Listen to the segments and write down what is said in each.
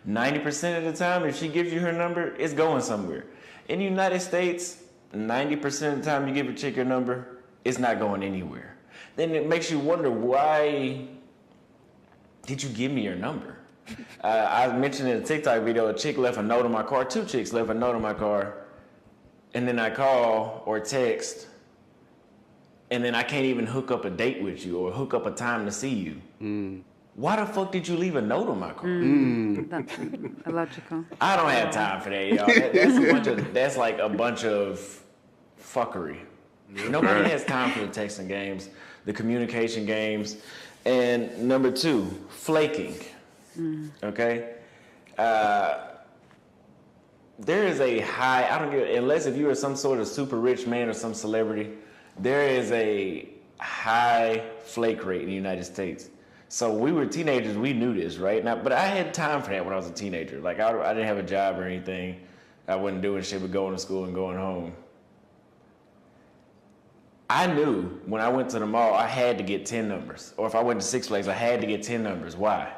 90% of the time, if she gives you her number, it's going somewhere. In the United States, 90% of the time you give a chick your number, it's not going anywhere. Then it makes you wonder, why did you give me your number? I mentioned in a TikTok video, a chick left a note in my car. 2 chicks left a note in my car. And then I call or text, and then I can't even hook up a date with you or hook up a time to see you. Why the fuck did you leave a note on my car? That's illogical. I don't have time for that, y'all. That's like a bunch of fuckery. Nobody has time for the texting games, the communication games. And number 2, flaking. Okay? There is a high, unless if you are some sort of super rich man or some celebrity, there is a high flake rate in the United States. So we were teenagers, we knew this, right? Now, but I had time for that when I was a teenager. Like, I didn't have a job or anything. I wasn't doing shit but going to school and going home. I knew when I went to the mall, I had to get 10 numbers. Or if I went to Six Flags, I had to get 10 numbers. Why?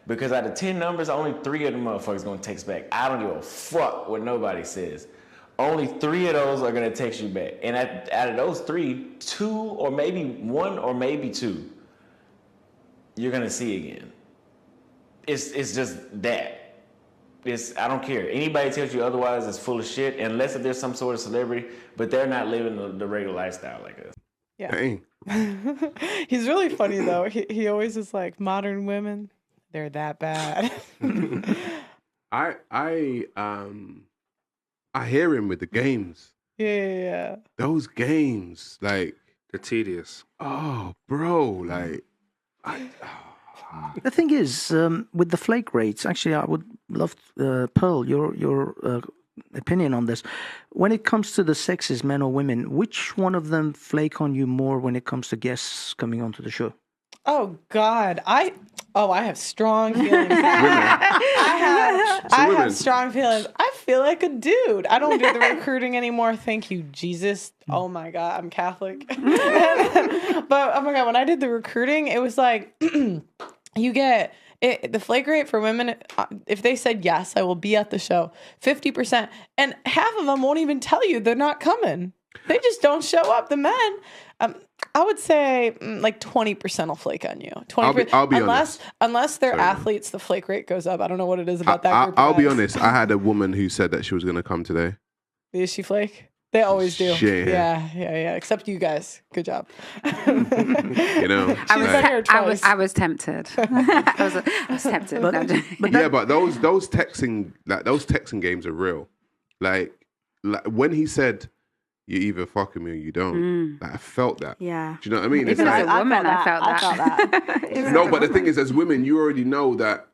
Because out of 10 numbers, only 3 of them motherfuckers gonna text back. I don't give a fuck what nobody says. Only 3 of those are gonna text you back. And out of those 3, 2 or maybe 1 or maybe 2, you're gonna see again. It's just that. I don't care. Anybody tells you otherwise is full of shit, unless if there's some sort of celebrity, but they're not living the regular lifestyle like us. Yeah. Dang. He's really funny though. He always is like, modern women, they're that bad. I hear him with the games. Yeah. Those games, like, They're tedious. oh, bro, like, The thing is, with the flake rates, actually, I would love, Pearl, your opinion on this. When it comes to the sexes, men or women, which one of them flake on you more when it comes to guests coming onto the show? Oh God, I have strong feelings. I have strong feelings. I feel like a dude. I don't do the recruiting anymore. Thank you, Jesus. Oh my God, I'm Catholic. But oh my God, when I did the recruiting, it was like you get the flake rate for women. If they said yes, I will be at the show. 50%, and half of them won't even tell you they're not coming. They just don't show up. The men, I would say like 20% will flake on you. 20%, I'll be honest. Unless they're athletes, the flake rate goes up. I don't know what it is about that group. I'll be honest. I had a woman who said that she was going to come today. Is she flake? They always do. Shit. Yeah. Except you guys. Good job. You know, I was tempted. I was tempted. But those texting games are real. Like when he said, "You either fucking me or you don't," like, I felt that. Yeah. Do you know what I mean? Even as a woman, I felt that. No, but the thing is, as women, you already know that.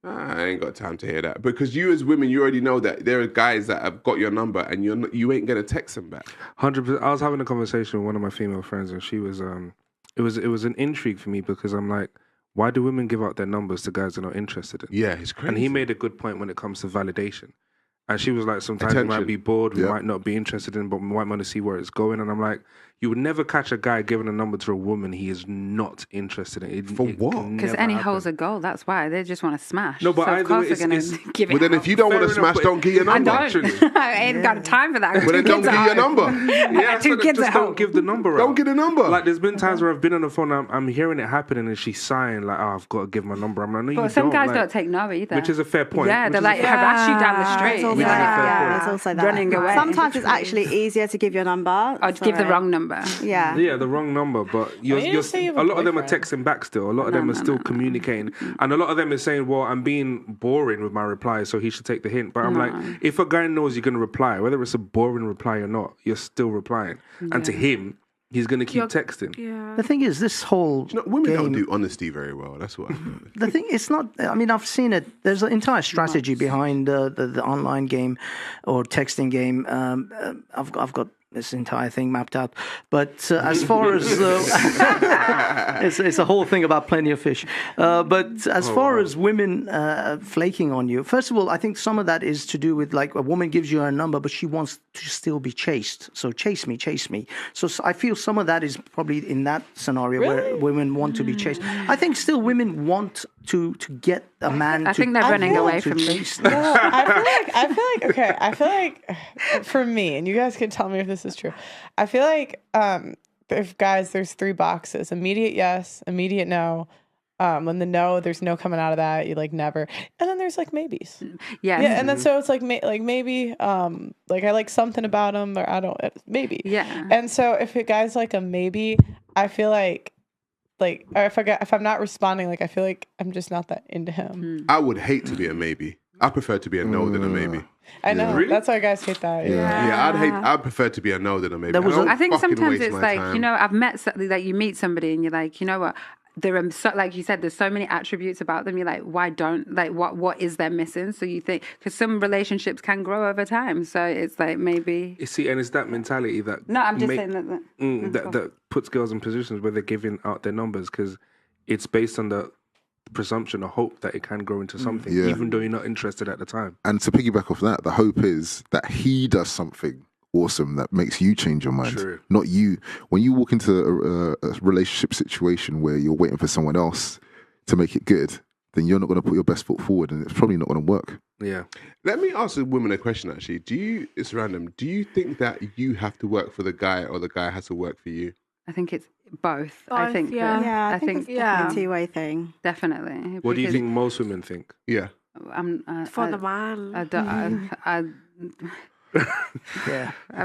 I ain't got time to hear that, because you as women, you already know that there are guys that have got your number and you ain't gonna text them back. 100%. I was having a conversation with one of my female friends, and she was it was an intrigue for me, because I'm like, why do women give out their numbers to guys they're not interested in? Yeah, it's crazy. And he made a good point when it comes to validation. And she was like, sometimes Attention. we might be bored, we Yep. might not be interested in, but we might want to see where it's going. And I'm like, you would never catch a guy giving a number to a woman he is not interested in. For what? Because any hole's a goal. That's why they just want to smash. No, but so either of course way, they're going to give it. Well, then out. if you don't want to Fair smash, enough, don't give your I number. don't. I ain't got time for that. Well, then don't give your number. Yeah, Two kids just at don't home. give the number out. Don't give the number. Like, there's been times where I've been on the phone, I'm hearing it happening, and she's sighing like, "Oh, I've got to give my number." I'm like, "No, you don't." But some guys like, don't take no either. which is a fair point. Yeah, which they're is like a fair- harass you down the street. It's also Yeah. that. It's also that. Running away. Sometimes it's actually easier to give your number. Or give the wrong number. Yeah. Yeah, the wrong number, but you didn't say you have a a lot of them are boyfriend. texting back still. A lot of them are still communicating, and a lot of them is saying, "Well, I'm being boring with my replies, so he should take the hint." But I'm like, if a guy knows you're going to reply, whether it's a boring reply or not, you're still replying, and to him, he's going to keep texting. Yeah. The thing is, this whole Women game, don't do honesty very well. That's what. the thing, it's not, I mean, I've seen it. There's an entire strategy behind the online game or texting game. I've got this entire thing mapped out. But as far as it's a whole thing about plenty of fish. But as far as women flaking on you, first of all, I think some of that is to do with like a woman gives you her number, but she wants to still be chased. So chase me. So I feel some of that is probably in that scenario where women want to be chased. I think still women want to get a man. I think they're running away from you. No, I feel like for me, and you guys can tell me if this is true. I feel like if guys, there's 3 boxes: immediate yes, immediate no. When the no, there's no coming out of that. You like never, and then there's like maybes. Yeah, and then so it's like maybe, like I like something about him, or I don't maybe. Yeah, and so if a guy's like a maybe, I feel like. Or if I'm not responding, like I feel like I'm just not that into him. I would hate to be a maybe. I prefer to be a no than a maybe. I know. Really? That's why guys hate that. Yeah, I'd prefer to be a no than a maybe. I think sometimes it's like, time. you know, I've met, like you meet somebody and you're like, you know what? There are like you said, there's so many attributes about them. You're like, why don't what is there missing? So you think because some relationships can grow over time. So it's like maybe You see, and it's that mentality that no, I'm just saying that. that puts girls in positions where they're giving out their numbers because it's based on the presumption or hope that it can grow into something, even though you're not interested at the time. And to piggyback off that, the hope is that he does something awesome that makes you change your mind. True. Not you. When you walk into a relationship situation where you're waiting for someone else to make it good, then you're not going to put your best foot forward, and it's probably not going to work. Yeah. Let me ask the women a question. Actually, it's random. Do you think that you have to work for the guy, or the guy has to work for you? I think it's both. I think I think it's definitely a two-way thing. Definitely. What do you think most women think? Yeah. For the man. I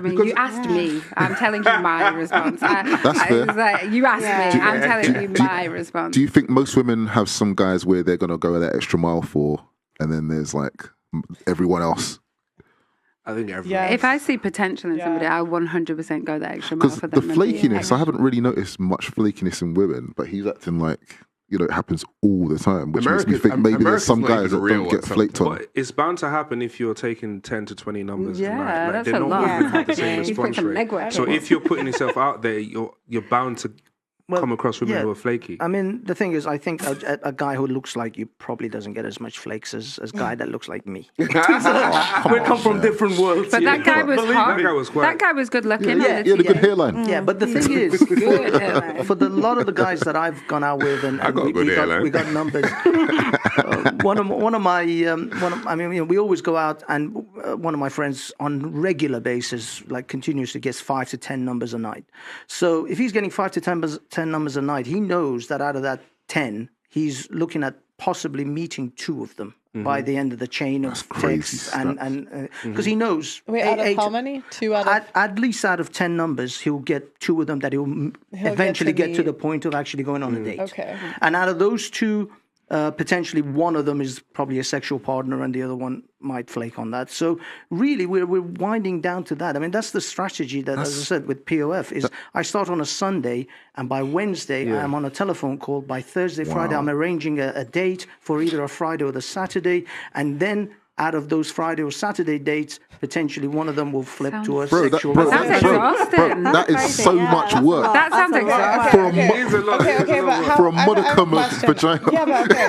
mean, you asked me. I'm telling you my response. That's fair. Like, you asked me. I'm telling you my response. Do you think most women have some guys where they're going to go that extra mile for, and then there's like everyone else? I think everyone. Yes. If I see potential in somebody, I'll 100% go the extra mile Because for the them. flakiness, I haven't really noticed much flakiness in women, but he's acting like, you know, it happens all the time, which makes me think maybe there's some guys that don't get flaked on. But it's bound to happen if you're taking 10 to 20 numbers. Yeah, a night. Like, that's they're a not lot. going to have the same He's putting response some rate. legwork. So if you're putting yourself out there, you're bound to come across women who are flaky. I mean, the thing is, I think a guy who looks like you probably doesn't get as much flakes as a guy that looks like me. We come from different worlds. But that guy was hot. That guy was quite... That guy was good looking. Yeah, he had a good hairline. Yeah, but the thing is, for the lot of the guys that I've gone out with, and we got numbers. We always go out, and one of my friends on regular basis, like continuously, gets 5 to 10 numbers a night. So if he's getting 5 to 10 numbers a night, he knows that out of that 10, he's looking at possibly meeting 2 of them by the end of the chain of texts, and because he knows. Wait, out of how many? 2 out of at least out of 10 numbers, he'll get 2 of them that he'll eventually get to the point of actually going on a date. Okay. And out of those 2, potentially one of them is probably a sexual partner, and the other one might flake on that. So really, we're winding down to that. I mean, that's the strategy that, as I said, with POF is I start on a Sunday, and by Wednesday I'm on a telephone call. By Thursday, Friday, I'm arranging a date for either a Friday or the Saturday, and then out of those Friday or Saturday dates, potentially one of them will flip to a sexual. Sounds exhausting. That is so much work. That sounds exhausting. For a modicum of vagina. Yeah, but okay.